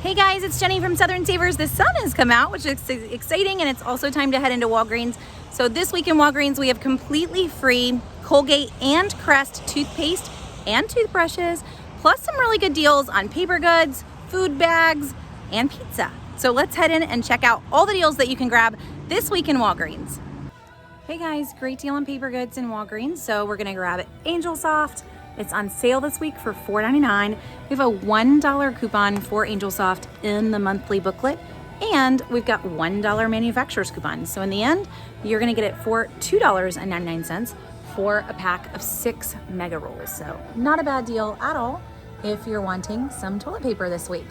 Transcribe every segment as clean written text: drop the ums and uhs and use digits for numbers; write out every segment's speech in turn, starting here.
Hey guys, it's Jenny from Southern Savers. The sun has come out, which is exciting, and it's also time to head into Walgreens. So this week in Walgreens, we have completely free Colgate and Crest toothpaste and toothbrushes, plus some really good deals on paper goods, food bags, and pizza. So let's head in and check out all the deals that you can grab this week in Walgreens. Hey guys, great deal on paper goods in Walgreens. So we're gonna grab Angel Soft. It's on sale this week for $4.99. We have a $1 coupon for Angel Soft in the monthly booklet, and we've got $1 manufacturer's coupon. So in the end, you're gonna get it for $2.99 for a pack of 6 mega rolls. So not a bad deal at all if you're wanting some toilet paper this week.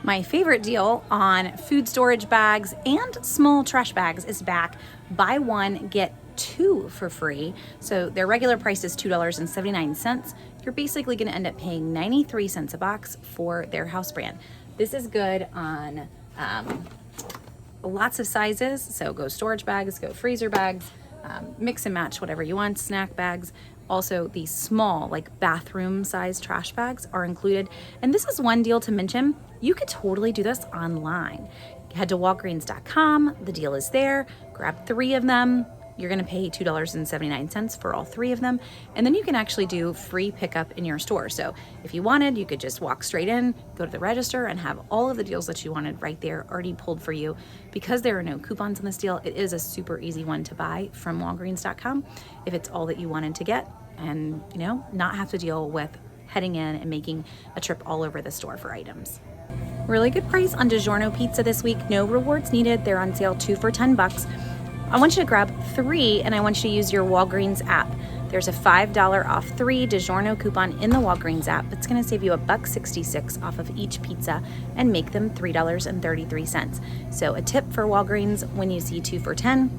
My favorite deal on food storage bags and small trash bags is back. Buy one, get 2 for free. So their regular price is $2.79. You're basically going to end up paying 93 cents a box for their house brand. This is good on lots of sizes. So go storage bags, go freezer bags, mix and match whatever you want, snack bags. Also, these small, like bathroom size trash bags are included. And this is one deal to mention. You could totally do this online. Head to Walgreens.com. The deal is there. Grab 3 of them. You're gonna pay $2.79 for all 3 of them. And then you can actually do free pickup in your store. So if you wanted, you could just walk straight in, go to the register, and have all of the deals that you wanted right there already pulled for you. Because there are no coupons on this deal, it is a super easy one to buy from Walgreens.com if it's all that you wanted to get, and not have to deal with heading in and making a trip all over the store for items. Really good price on DiGiorno pizza this week. No rewards needed. They're on sale 2 for $10. I want you to grab 3, and I want you to use your Walgreens app. There's a $5 off 3 DiGiorno coupon in the Walgreens app. It's gonna save you $1.66 off of each pizza and make them $3.33. So a tip for Walgreens: when you see 2 for $10,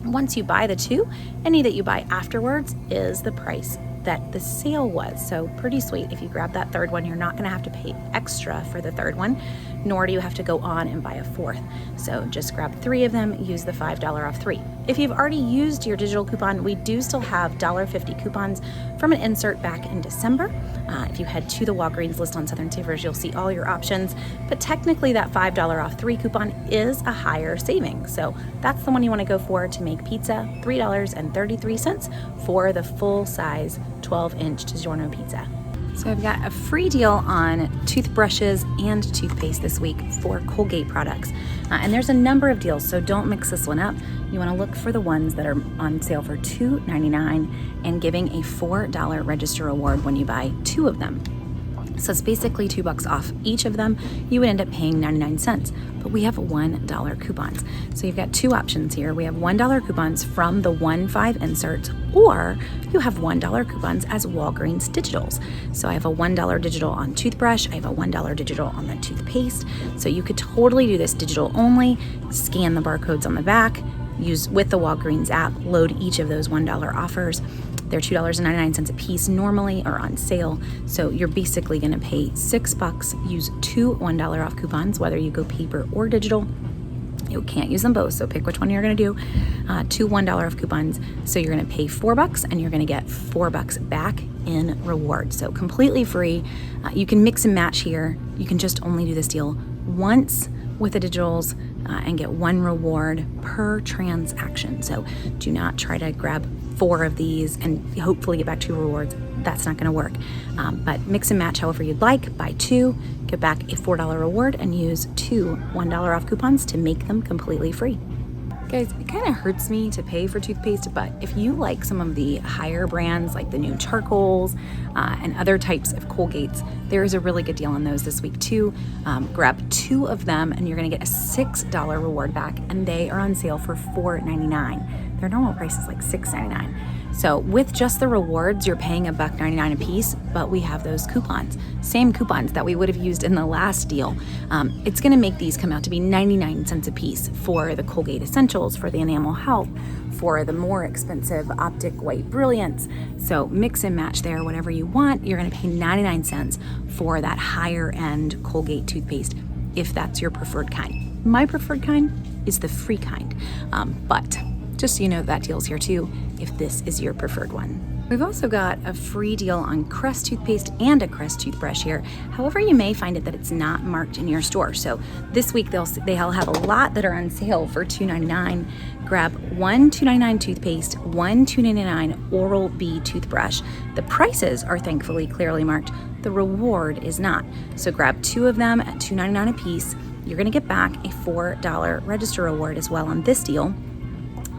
once you buy the 2, any that you buy afterwards is the price that the sale was. So pretty sweet. If you grab that 3rd one, you're not gonna have to pay extra for the 3rd one, nor do you have to go on and buy a 4th. So just grab 3 of them, use the $5 off 3. If you've already used your digital coupon, we do still have $1.50 coupons from an insert back in December. If you head to the Walgreens list on Southern Savers, you'll see all your options, but technically that $5 off 3 coupon is a higher saving. So that's the one you wanna go for to make pizza, $3.33 for the full size 12-inch DiGiorno pizza. So I've got a free deal on toothbrushes and toothpaste this week for Colgate products. And there's a number of deals, so don't mix this one up. You want to look for the ones that are on sale for $2.99 and giving a $4 register reward when you buy 2 of them. So it's basically $2 off each of them. You would end up paying 99 cents, but we have $1 coupons. So you've got 2 options here. We have $1 coupons from the 1-5 inserts, or you have $1 coupons as Walgreens digitals. So I have a $1 digital on toothbrush. I have a $1 digital on the toothpaste. So you could totally do this digital only, scan the barcodes on the back, use with the Walgreens app, load each of those $1 offers. They're $2.99 a piece normally, or on sale. So you're basically gonna pay $6, use 2 $1 off coupons, whether you go paper or digital. You can't use them both, so pick which one you're gonna do. 2 $1 off coupons. So you're gonna pay $4 and you're gonna get $4 back in rewards. So completely free. You can mix and match here. You can just only do this deal once with the digitals and get 1 reward per transaction. So do not try to grab 4 of these and hopefully get back 2 rewards. That's not gonna work. But mix and match however you'd like. Buy 2, get back a $4 reward, and use 2 $1 off coupons to make them completely free. Guys, it kind of hurts me to pay for toothpaste, but if you like some of the higher brands like the new charcoals and other types of Colgates, there is a really good deal on those this week too. Grab 2 of them and you're gonna get a $6 reward back, and they are on sale for $4.99. Their normal price is like $6.99. So with just the rewards, you're paying $1.99 a piece, but we have those coupons, same coupons that we would have used in the last deal. It's gonna make these come out to be 99 cents a piece for the Colgate Essentials, for the Enamel Health, for the more expensive Optic White Brilliance. So mix and match there, whatever you want. You're gonna pay 99 cents for that higher end Colgate toothpaste, if that's your preferred kind. My preferred kind is the free kind, but just so you know, that deal's here too if this is your preferred one. We've also got a free deal on Crest toothpaste and a Crest toothbrush here. However, you may find it that it's not marked in your store. So this week they'll have a lot that are on sale for $2.99. Grab one $2.99 toothpaste, one $2.99 Oral-B toothbrush. The prices are thankfully clearly marked. The reward is not. So grab 2 of them at $2.99 a piece. You're gonna get back a $4 register reward as well on this deal.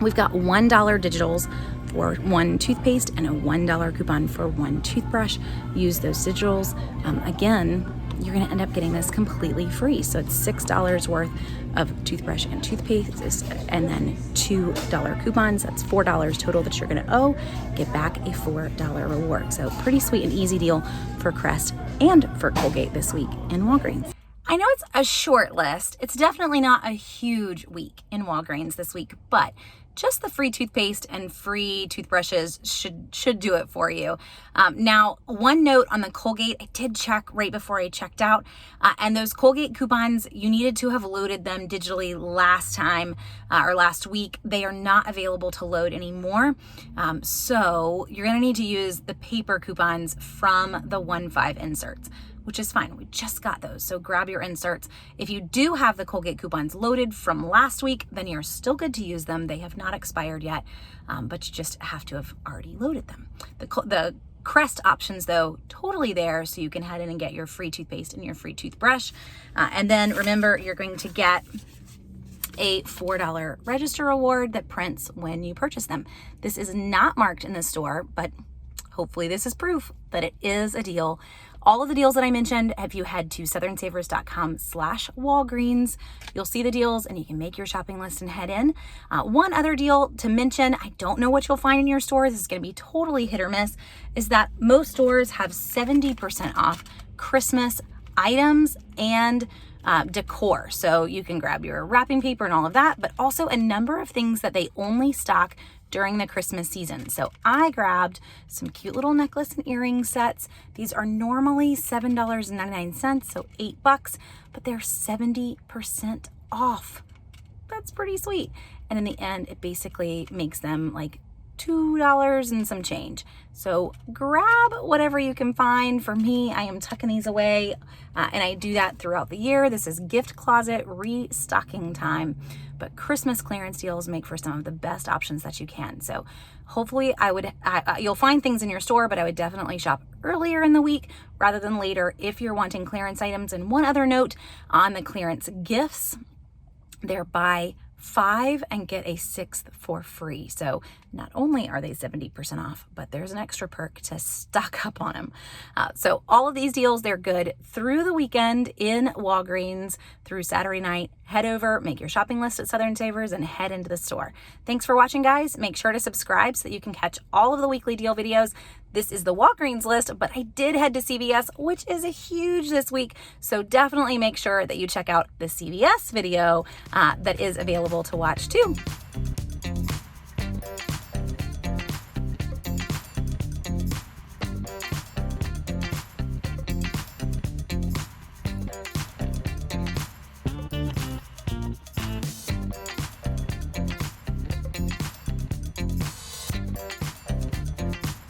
We've got $1 digitals for 1 toothpaste and a $1 coupon for 1 toothbrush. Use those digitals. Again, you're gonna end up getting this completely free. So it's $6 worth of toothbrush and toothpaste, and then $2 coupons. That's $4 total that you're gonna owe. Get back a $4 reward. So pretty sweet and easy deal for Crest and for Colgate this week in Walgreens. I know it's a short list. It's definitely not a huge week in Walgreens this week, but just the free toothpaste and free toothbrushes should do it for you. Now, one note on the Colgate, I did check right before I checked out, and those Colgate coupons, you needed to have loaded them digitally last time or last week. They are not available to load anymore. So you're gonna need to use the paper coupons from the 1.5 inserts, which is fine. We just got those, so grab your inserts. If you do have the Colgate coupons loaded from last week, then you're still good to use them. They have not expired yet, but you just have to have already loaded them. The Crest options, though, totally there, so you can head in and get your free toothpaste and your free toothbrush. And then remember, you're going to get a $4 register reward that prints when you purchase them. This is not marked in the store, but hopefully this is proof that it is a deal. All of the deals that I mentioned, if you head to southernsavers.com/Walgreens, you'll see the deals and you can make your shopping list and head in. One other deal to mention, I don't know what you'll find in your store, this is gonna be totally hit or miss, is that most stores have 70% off Christmas items and decor. So you can grab your wrapping paper and all of that, but also a number of things that they only stock during the Christmas season. So I grabbed some cute little necklace and earring sets. These are normally $7.99, so $8, but they're 70% off. That's pretty sweet. And in the end, it basically makes them like $2 and some change. So grab whatever you can find. For me, I am tucking these away, and I do that throughout the year. This is gift closet restocking time, but Christmas clearance deals make for some of the best options that you can. So hopefully you'll find things in your store, but I would definitely shop earlier in the week rather than later if you're wanting clearance items. And one other note on the clearance gifts, they're buy 5 and get a 6th for free. So not only are they 70% off, but there's an extra perk to stock up on them. So all of these deals, they're good through the weekend in Walgreens through Saturday night. Head over, make your shopping list at Southern Savers, and head into the store. Thanks for watching, guys. Make sure to subscribe so that you can catch all of the weekly deal videos. This is the Walgreens list, but I did head to CVS, which is a huge this week. So definitely make sure that you check out the CVS video that is available to watch too.